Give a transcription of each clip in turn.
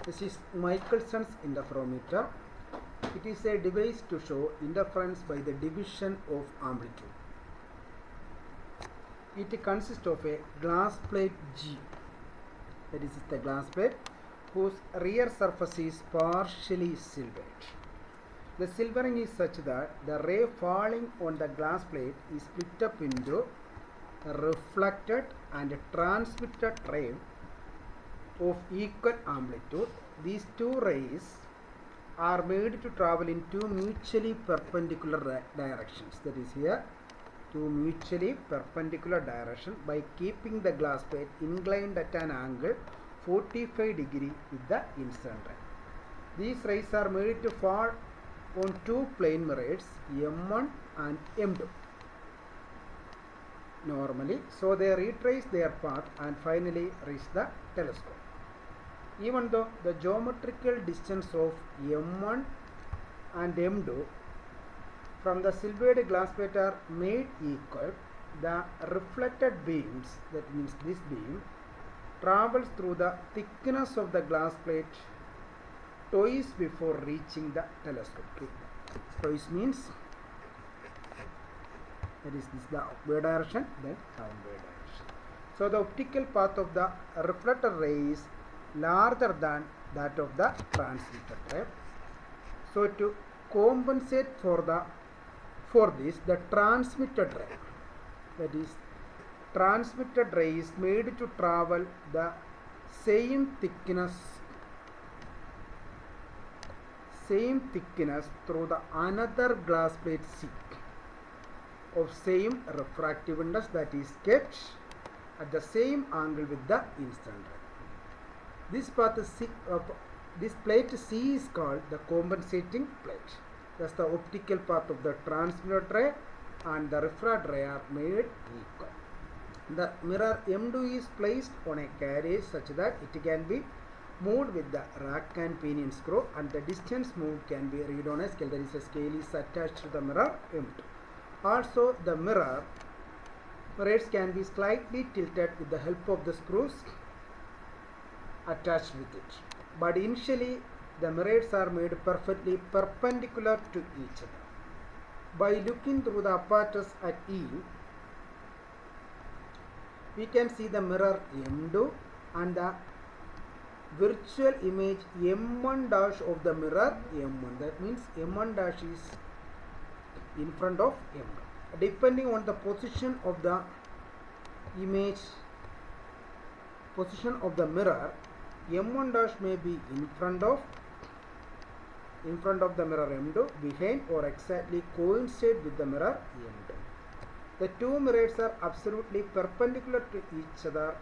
This is Michelson's interferometer. It is a device to show interference by the division of amplitude. It consists of a glass plate G, that is the glass plate, whose rear surface is partially silvered. The silvering is such that the ray falling on the glass plate is split up into a reflected and a transmitted ray of equal amplitude. These two rays are made to travel in two mutually perpendicular directions. That is here, two mutually perpendicular directions by keeping the glass plate inclined at an angle 45 degree with the incident ray. These rays are made to fall on two plane mirrors M1 and M2 normally, so they retrace their path and finally reach the telescope. Even though the geometrical distance of M1 and M2 from the silvered glass plate are made equal, the reflected beams, that means this beam, travels through the thickness of the glass plate twice before reaching the telescope. Twice means that is this the upward direction, then downward direction. So the optical path of the reflected ray is larger than that of the transmitted ray. So to compensate for this, the transmitted ray, that is transmitted ray, is made to travel the same thickness through the another glass plate C of same refractive index, that is kept at the same angle with the incident ray. This path this plate C is called the compensating plate. Thus the optical path of the transmitted ray and the refracted ray are made equal. The mirror M2 is placed on a carriage such that it can be moved with the rack and pinion screw, and the distance moved can be read on a scale. There is a scale is attached to the mirror M2. Also the mirrors can be slightly tilted with the help of the screws attached with it. But initially the mirrors are made perfectly perpendicular to each other. By looking through the apparatus at E, we can see the mirror M2 and the virtual image M1 dash of the mirror M1. That means M1 dash is in front of M2. Depending on the position of the image, position of the mirror, M1 dash may be in front of the mirror M2, behind, or exactly coincide with the mirror M2. The two mirrors are absolutely perpendicular to each other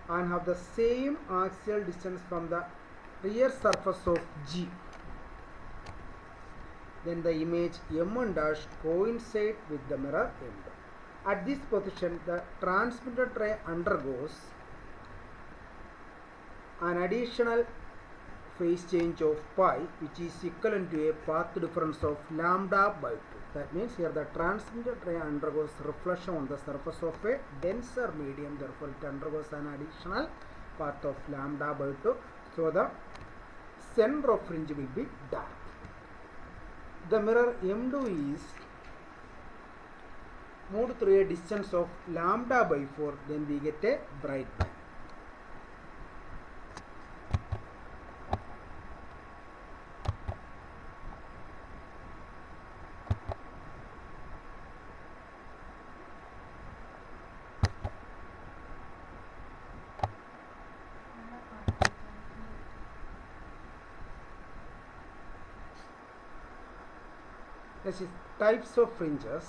and have the same axial distance from the rear surface of G. Then the image M1 dash coincides with the mirror M2. At this position, the transmitted ray undergoes an additional phase change of pi, which is equivalent to a path difference of lambda by 2. That means here the transmitted ray undergoes reflection on the surface of a denser medium, therefore it undergoes an additional path of lambda by 2. So the center of fringe will be dark. The mirror M2 is moved through a distance of lambda by 4, then we get a bright line. This is types of fringes.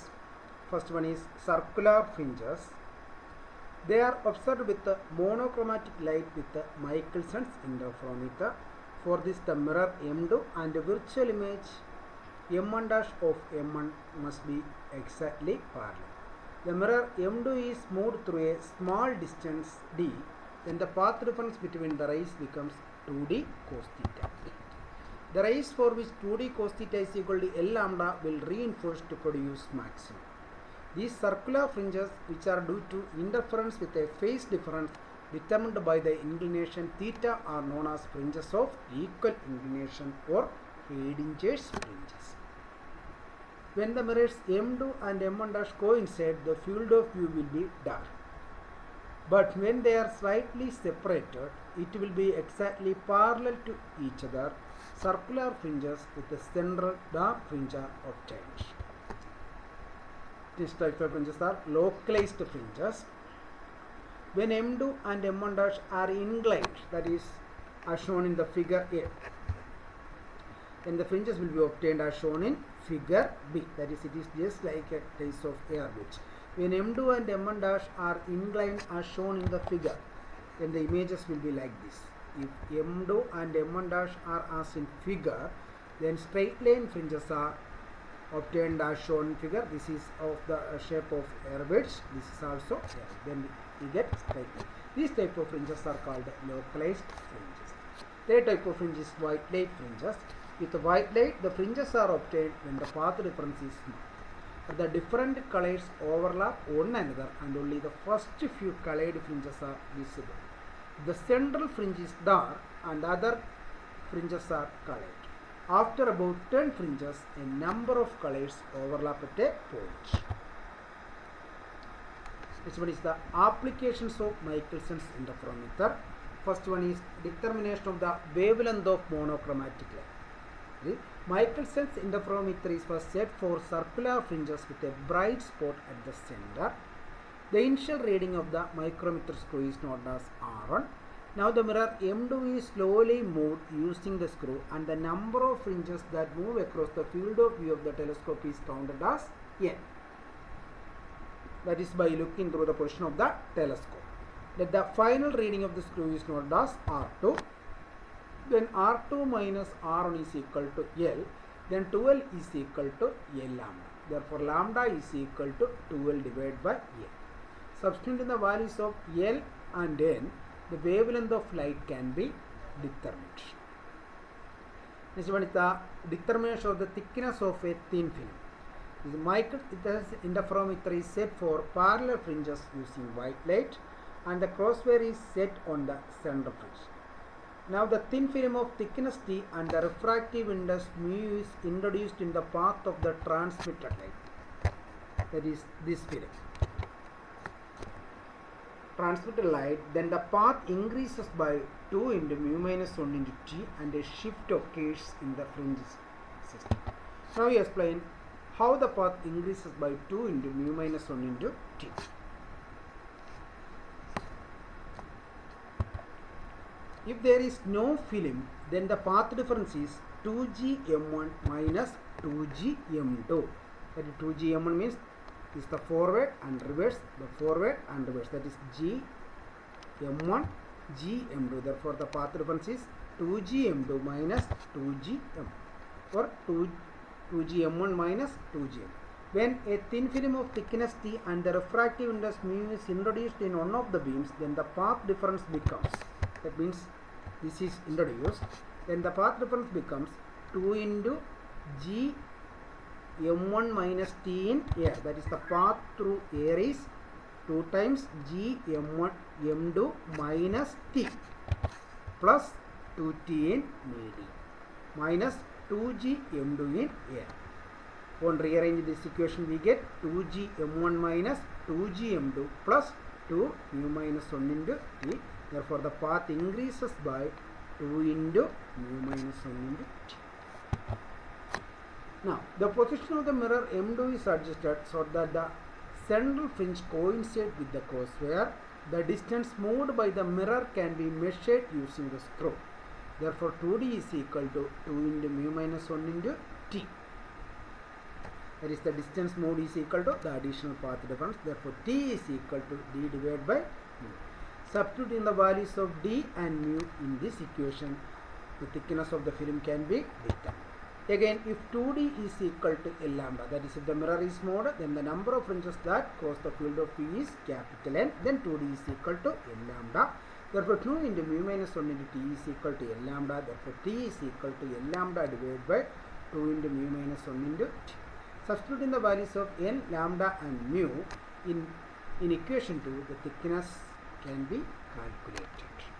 First one is circular fringes. They are observed with the monochromatic light with the Michelson's interferometer. For this, the mirror M2 and the virtual image M1 dash of M1 must be exactly parallel. The mirror M2 is moved through a small distance d, then the path difference between the rays becomes 2d cos theta. The rays for which 2d cos theta is equal to L lambda will reinforce to produce maximum. These circular fringes, which are due to interference with a phase difference, determined by the inclination theta are known as fringes of equal inclination or Heidinger's fringes. When the mirrors M2 and M1 dash coincide, the field of view will be dark. But when they are slightly separated, it will be exactly parallel to each other. Circular fringes with a central dark fringe are obtained. These types of fringes are localized fringes. When M2 and M1 dash are inclined, that is as shown in the figure A, then the fringes will be obtained as shown in figure B. That is, it is just like a case of air bridge. When M2 and M1 dash are inclined as shown in the figure, then the images will be like this. If M2 and M1 dash are as in figure, then straight line fringes are obtained as shown in figure. This is of the shape of air bridge. This is also air. Then we get straight line. These type of fringes are called localized fringes. Third type of fringe is white light fringes. With the white light, the fringes are obtained when the path difference is small. The different colors overlap one another and only the first few colored fringes are visible. The central fringe is dark and other fringes are colored. After about 10 fringes, a number of colors overlap at a point. This one is the applications of Michelson interferometer. First one is determination of the wavelength of monochromatic light. Michelson interferometer is first set for circular fringes with a bright spot at the center. The initial reading of the micrometer screw is known as R1. Now the mirror M2 is slowly moved using the screw and the number of fringes that move across the field of view of the telescope is counted as N. That is by looking through the position of the telescope. Let the final reading of the screw is known as R2. Then R2 minus R1 is equal to L. Then 12 is equal to L lambda. Therefore, lambda is equal to 12 divided by L. Substituting the values of L and N, the wavelength of light can be determined. Next one is the determination of the thickness of a thin film. The Michelson interferometer is set for parallel fringes using white light and the crosswire is set on the center fringe. Now the thin film of thickness T and the refractive index mu is introduced in the path of the transmitted light. That is this film. Transmitted light, then the path increases by 2 into mu minus 1 into T and a shift occurs in the fringe system. Now we explain how the path increases by 2 into mu minus 1 into T. If there is no film, then the path difference is 2gm1 minus 2gm2. That is 2gm1 means is the forward and reverse, the forward and reverse. That is gm1, gm2. Therefore, the path difference is 2gm2 minus 2gm or 2gm1 minus 2gm. When a thin film of thickness T and the refractive index mu is introduced in one of the beams, then the path difference becomes, that means this is introduced, then the path difference becomes 2 into g m1 minus T in air. That is the path through air is 2 times g m1 m2 minus T plus 2T in medium minus 2g m2 in air. On rearrange this equation, we get 2g m1 minus 2g m2 plus 2 mu minus 1 into T. Therefore, the path increases by 2 into mu minus 1 into T. Now, the position of the mirror M2 is adjusted so that the central fringe coincides with the crosswire. The distance moved by the mirror can be measured using the screw. Therefore, 2D is equal to 2 into mu minus 1 into T. That is, the distance moved is equal to the additional path difference. Therefore, T is equal to D divided by mu. Substituting the values of D and mu in this equation, the thickness of the film can be determined. Again, if 2D is equal to L lambda, that is, if the mirror is moved, then the number of fringes that cross the field of view is capital N, then 2D is equal to L lambda. Therefore, 2 into mu minus 1 into T is equal to L lambda. Therefore, T is equal to L lambda divided by 2 into mu minus 1 into T. Substituting the values of N, lambda and mu in equation 2, the thickness can be calculated.